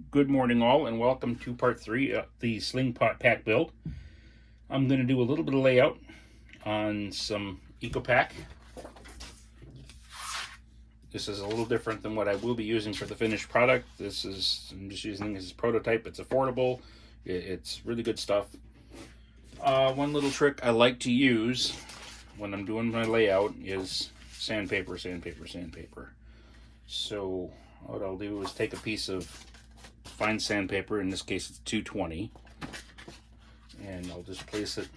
Good morning all, and welcome to part 3 of the sling pack build. I'm going to do a little bit of layout on some EcoPack. This is a little different than what I will be using for the finished product. I'm just using this as a prototype. It's affordable. It's really good stuff. One little trick I like to use when I'm doing my layout is sandpaper. So what I'll do is take a piece of fine sandpaper, in this case it's 220, and I'll just place it,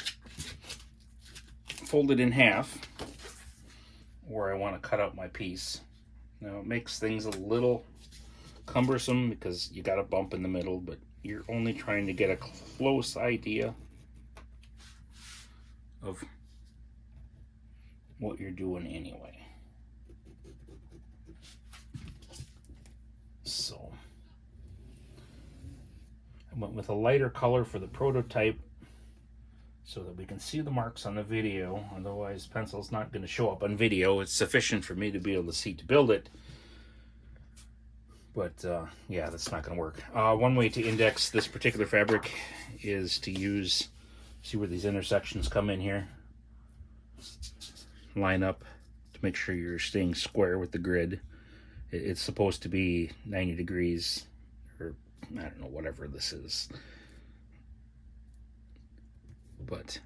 fold it in half where I want to cut out my piece. Now it makes things a little cumbersome because you got a bump in the middle, but you're only trying to get a close idea of what you're doing anyway. So I went with a lighter color for the prototype so that we can see the marks on the video. Otherwise, pencil's not going to show up on video. It's sufficient for me to be able to see to build it. But yeah, that's not going to work. One way to index this particular fabric is to see where these intersections come in here. Line up to make sure you're staying square with the grid. It's supposed to be 90 degrees, or I don't know, whatever this is. But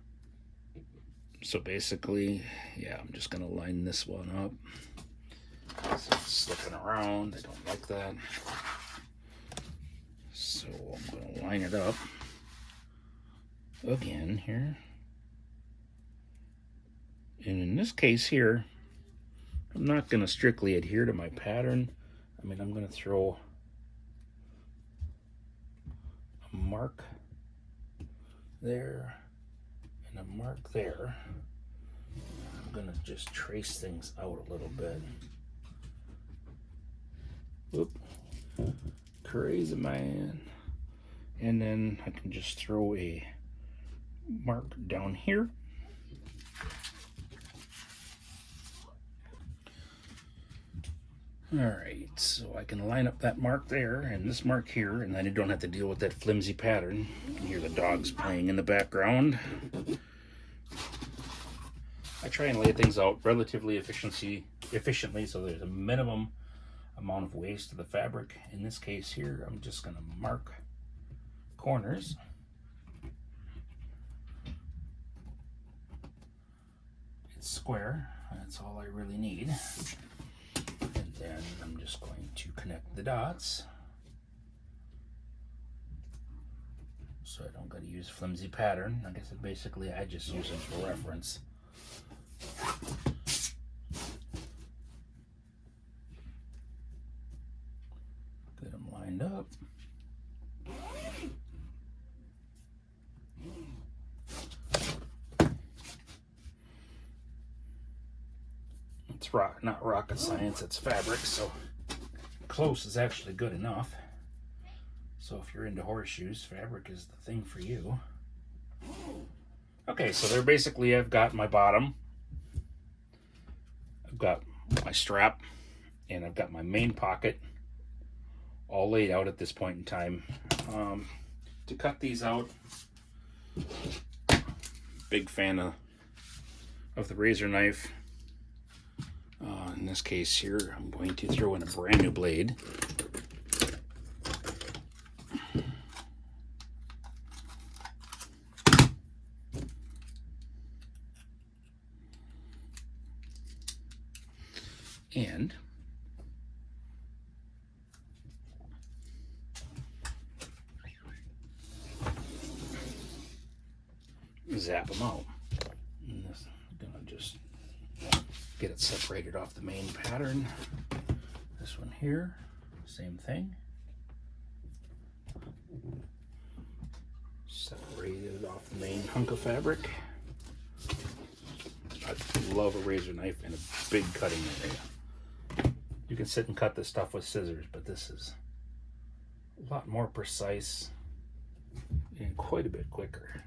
so basically, yeah, I'm just gonna line this one up. So it's slipping around. I don't like that. So I'm gonna line it up again here. And in this case here, I'm not gonna strictly adhere to my pattern. I mean, I'm gonna throw a mark there and a mark there. I'm gonna just trace things out a little bit. Whoop, crazy man. And then I can just throw a mark down here. Alright, so I can line up that mark there and this mark here, and then I don't have to deal with that flimsy pattern. You can hear the dogs playing in the background. I try and lay things out relatively efficiently so there's a minimum amount of waste to the fabric. In this case here, I'm just going to mark corners. It's square, that's all I really need. And then I'm just going to connect the dots. So I don't got to use flimsy pattern. Like I said, basically I just use them for reference. Get them lined up. It's not rocket science, it's fabric, so close is actually good enough. So if you're into horseshoes, fabric is the thing for you. Okay, so there basically I've got my bottom, I've got my strap, and I've got my main pocket all laid out at this point in time. To cut these out, big fan of the razor knife. In this case here, I'm going to throw in a brand new blade. And zap them out. And this, I'm gonna just get it separated off the main pattern. This one here, same thing. Separated off the main hunk of fabric. I love a razor knife and a big cutting area. You can sit and cut this stuff with scissors, but this is a lot more precise and quite a bit quicker.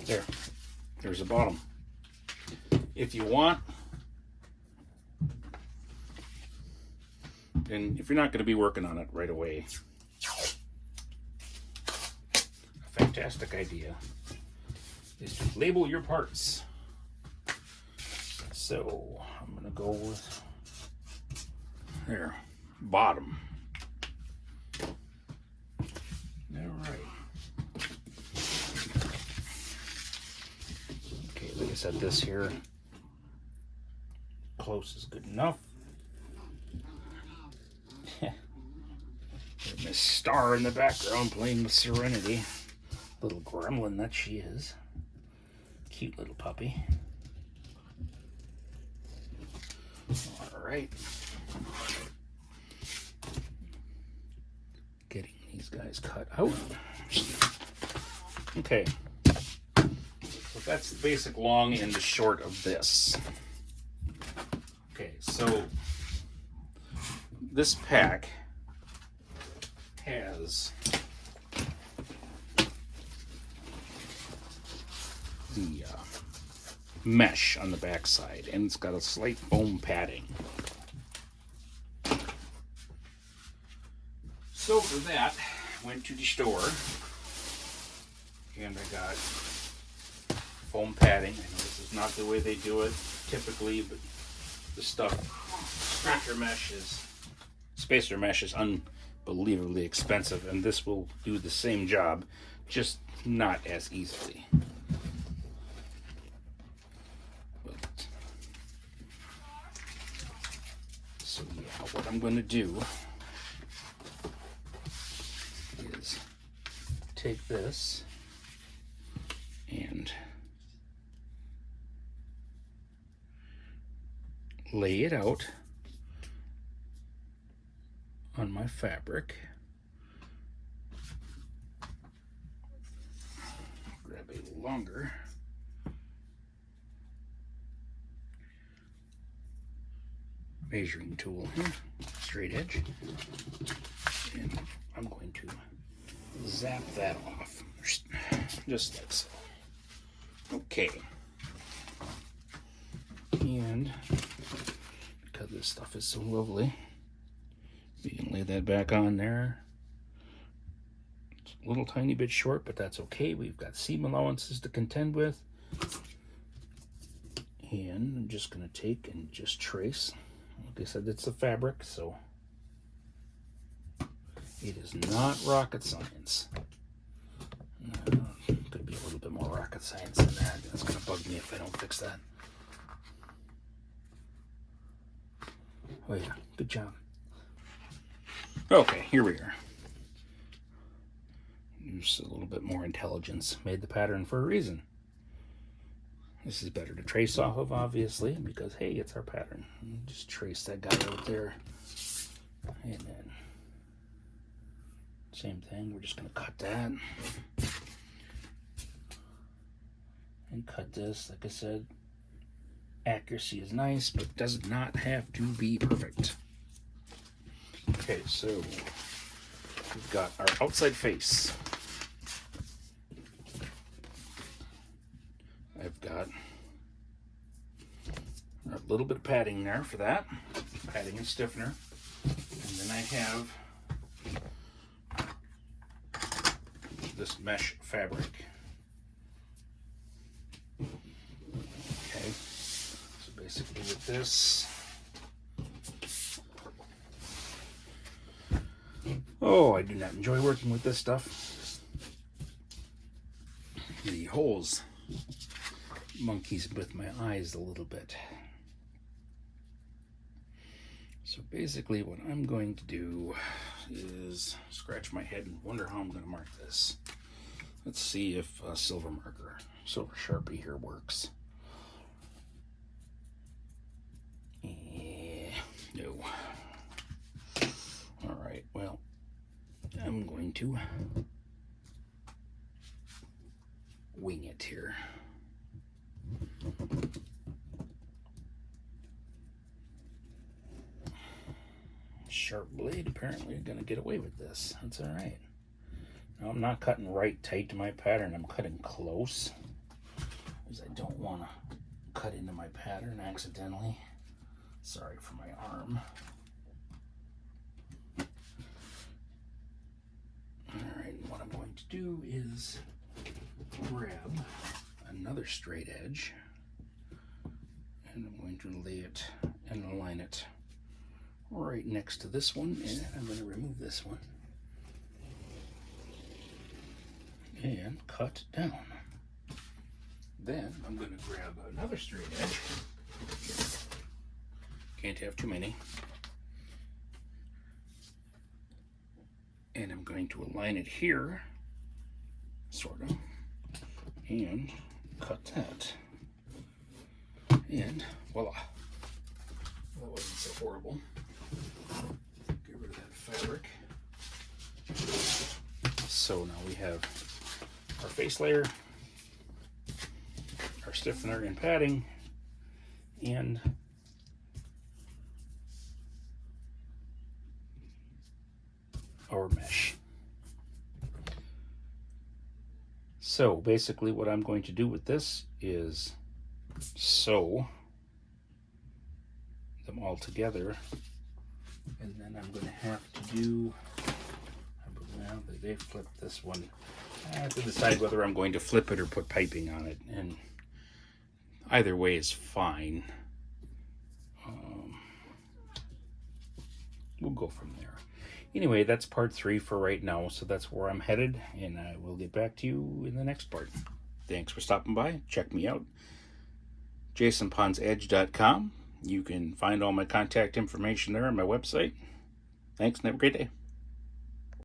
There's the bottom. If you want, and if you're not going to be working on it right away, a fantastic idea is to label your parts. So I'm going to go with there, bottom. All right. Okay, like I said, this here close is good enough. Miss Star in the background playing with Serenity. Little gremlin that she is. Cute little puppy. Alright. Getting these guys cut out. Okay. So that's the basic long and the short of this. Okay, so this pack has the mesh on the back side, and it's got a slight foam padding. So for that, went to the store and I got foam padding. I know this is not the way they do it typically, but the stuff, spacer mesh is unbelievably expensive, and this will do the same job, just not as easily. But, so yeah, what I'm going to do is take this and lay it out on my fabric. Grab a longer measuring tool here, straight edge, and I'm going to zap that off, just like so. Okay. And because this stuff is so lovely, you can lay that back on there. It's a little tiny bit short, but that's okay. We've got seam allowances to contend with. And I'm just going to take and just trace. Like I said, it's a fabric, so it is not rocket science. Could be a little bit more rocket science than that. That's going to bug me if I don't fix that. Oh yeah, good job. Okay, here we are. Just a little bit more intelligence. Made the pattern for a reason. This is better to trace off of, obviously, because hey, it's our pattern. Just trace that guy out there. And then same thing, we're just gonna cut that. And cut this, like I said. Accuracy is nice, but does not have to be perfect. Okay, so we've got our outside face. I've got a little bit of padding there for that, padding and stiffener. And then I have this mesh fabric. Okay, so basically with this, oh, I do not enjoy working with this stuff. The holes monkeys with my eyes a little bit. So basically what I'm going to do is scratch my head and wonder how I'm going to mark this. Let's see if a silver Sharpie here works. No. Alright, well, I'm going to wing it here. Sharp blade apparently gonna get away with this. That's all right. Now I'm not cutting right tight to my pattern. I'm cutting close. because I don't want to cut into my pattern accidentally. Sorry for my arm. Alright, what I'm going to do is grab another straight edge, and I'm going to lay it and align it right next to this one, and I'm going to remove this one and cut down. Then I'm going to grab another straight edge. Can't have too many. And I'm going to align it here, sort of, and cut that. And voila. That wasn't so horrible. Get rid of that fabric. So now we have our face layer, our stiffener and padding, and our mesh. So basically what I'm going to do with this is sew them all together, and then I'm going to have to do, well, they flipped this one. I have to decide whether I'm going to flip it or put piping on it, and either way is fine. We'll go from there. Anyway, that's part 3 for right now, so that's where I'm headed, and I will get back to you in the next part. Thanks for stopping by. Check me out, jasonponsedge.com. You can find all my contact information there on my website. Thanks, and have a great day.